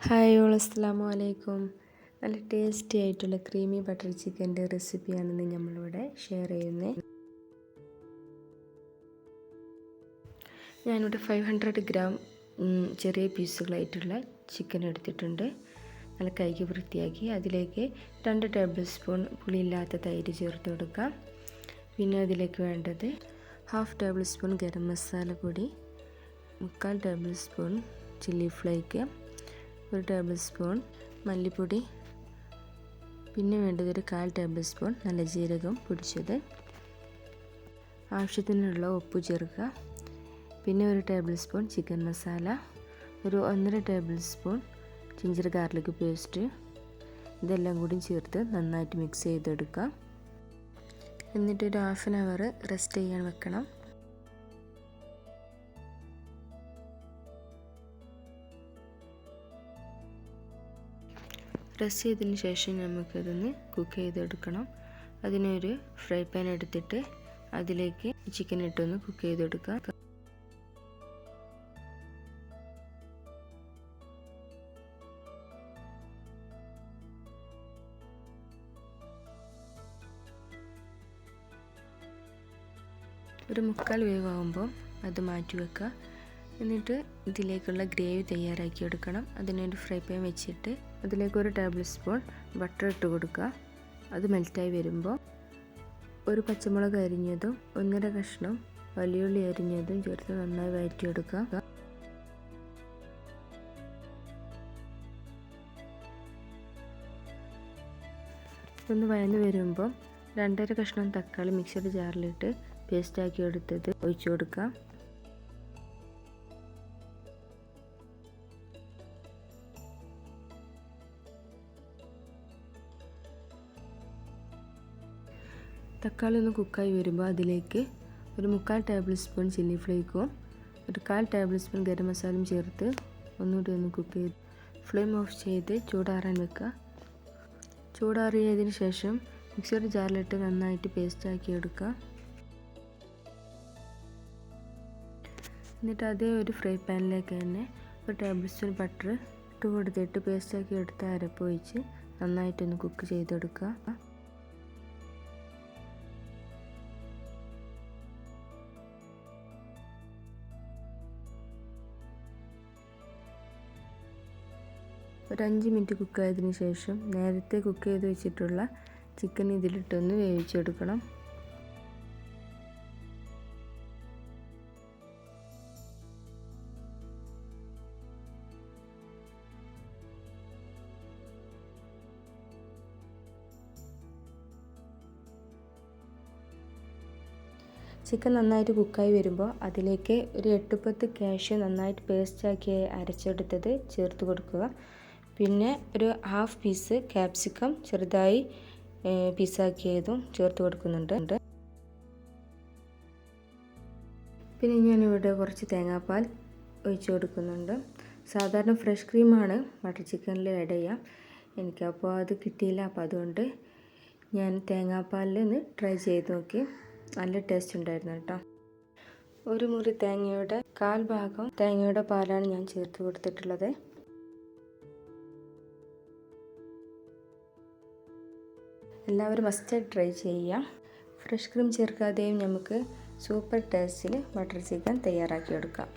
Hi all, അസ്സലാമു അലൈക്കും. നല്ല ടേസ്റ്റി ആയിട്ടുള്ള ക്രീമി ബട്ടർ ചിക്കൻ്റെ റെസിപ്പിയാണെന്ന് നമ്മളിവിടെ ഷെയർ ചെയ്യുന്നത്. ഞാനിവിടെ 500 ഗ്രാം ചെറിയ പീസുകളായിട്ടുള്ള ചിക്കൻ എടുത്തിട്ടുണ്ട്. നല്ല കഴുകി വൃത്തിയാക്കി അതിലേക്ക് 2 ടേബിൾ സ്പൂൺ പുളിയില്ലാത്ത തൈര് ചേർത്ത് കൊടുക്കാം. പിന്നെ അതിലേക്ക് വേണ്ടത് 1/2 ടേബിൾ സ്പൂൺ ഗരം മസാല പൊടി, 1/4 table spoon chilli flake, 1 table spoon മല്ലിപ്പൊടി, പിന്നെ വേണ്ടത് 1/4 ടേബിൾ സ്പൂൺ നല്ല ജീരകം പൊടിച്ചത്, ആവശ്യത്തിനുള്ള ഉപ്പ് ചേർക്കുക. പിന്നെ 1 table spoon chicken masala, 1.5 table spoon ginger garlic paste, ഇതെല്ലാം കൂടി ചേർത്ത് നന്നായിട്ട് മിക്സ് ചെയ്തെടുക്കാം. എന്നിട്ട് ഒരു 1/2 hour റെസ്റ്റ് ചെയ്യാൻ വെക്കണം. റെസ്റ്റ് ചെയ്തതിന് ശേഷം നമുക്കതൊന്ന് കുക്ക് ചെയ്തെടുക്കണം. അതിനൊരു ഫ്രൈ പാൻ എടുത്തിട്ട് അതിലേക്ക് ചിക്കൻ ഇട്ടൊന്ന് കുക്ക് ചെയ്തെടുക്കാം. ഒരു 1/4 വേവാകുമ്പോൾ അത് മാറ്റി വെക്കുക. എന്നിട്ട് ഇതിലേക്കുള്ള ഗ്രേവി തയ്യാറാക്കി എടുക്കണം. അതിനൊരു ഫ്രൈ പാൻ വെച്ചിട്ട് അതിലേക്ക് 1 ടേബിൾ സ്പൂൺ ബട്ടർ ഇട്ട് കൊടുക്കുക. അത് മെൽറ്റായി വരുമ്പോൾ 1 പച്ചമുളക് അരിഞ്ഞതും 1.5 കഷ്ണം വലിയുള്ളി അരിഞ്ഞതും ചേർത്ത് നന്നായി വഴറ്റിയെടുക്കുക. ഇതൊന്ന് വഴന്ന് വരുമ്പോൾ 2.5 കഷ്ണം തക്കാളി മിക്സിയുടെ ജാറിലിട്ട് പേസ്റ്റാക്കി എടുത്തത് ഒഴിച്ചു കൊടുക്കുക. തക്കാളി ഒന്ന് കുക്കായി വരുമ്പോൾ അതിലേക്ക് 1/4 table spoon chilli ഫ്ലേക്കും 1/4 table spoon garam മസാലയും ചേർത്ത് ഒന്നുകൂടി ഒന്ന് കുക്ക് ചെയ്ത് ഫ്ലെയിം ഓഫ് ചെയ്ത് ചൂടാറാൻ വെക്കുക. ചൂടാറിയതിന് ശേഷം മിക്സിയുടെ ജാറിലിട്ട് നന്നായിട്ട് പേസ്റ്റാക്കി എടുക്കുക. എന്നിട്ട് അതേ ഒരു ഫ്രൈ പാനിലേക്ക് തന്നെ 1 ടേബിൾ സ്പൂൺ ബട്ടർ ഇട്ട് കൊടുത്തിട്ട് പേസ്റ്റാക്കി എടുത്ത് അരപ്പ് ഒഴിച്ച് നന്നായിട്ടൊന്ന് കുക്ക് ചെയ്തെടുക്കുക. ഒരു 5 മിനിറ്റ് കുക്കായതിന് ശേഷം നേരത്തെ കുക്ക് ചെയ്ത് വെച്ചിട്ടുള്ള ചിക്കൻ ഇതിലിട്ടൊന്ന് വേവിച്ചെടുക്കണം. ചിക്കൻ നന്നായിട്ട് കുക്കായി വരുമ്പോൾ അതിലേക്ക് ഒരു 8-10 കാഷ്യൂ നന്നായിട്ട് പേസ്റ്റാക്കി അരച്ചെടുത്തത് ചേർത്ത് കൊടുക്കുക. പിന്നെ ഒരു 1/2 പീസ് ക്യാപ്സിക്കം ചെറുതായി പീസാക്കിയതും ചേർത്ത് കൊടുക്കുന്നുണ്ട്. പിന്നെ ഞാനിവിടെ കുറച്ച് തേങ്ങാപ്പാൽ ഒഴിച്ചു കൊടുക്കുന്നുണ്ട്. സാധാരണ ഫ്രഷ് ക്രീമാണ് ബട്ടർ ചിക്കനിൽ ആഡ് ചെയ്യാം. എനിക്കപ്പോൾ അത് കിട്ടിയില്ല. അപ്പോൾ അതുകൊണ്ട് ഞാൻ തേങ്ങാപ്പാലിൽ ഒന്ന് ട്രൈ ചെയ്ത് നോക്കി. നല്ല ടേസ്റ്റ് ഉണ്ടായിരുന്നു കേട്ടോ. ഒരു മുറി തേങ്ങയുടെ 1/4 ഭാഗം തേങ്ങയുടെ പാലാണ് ഞാൻ ചേർത്ത് കൊടുത്തിട്ടുള്ളത്. എല്ലാവരും മസ്റ്റായി ട്രൈ ചെയ്യാം. ഫ്രഷ് ക്രീം ചേർക്കാതെയും നമുക്ക് സൂപ്പർ ടേസ്റ്റിൽ ബട്ടർ ചിക്കൻ തയ്യാറാക്കിയെടുക്കാം.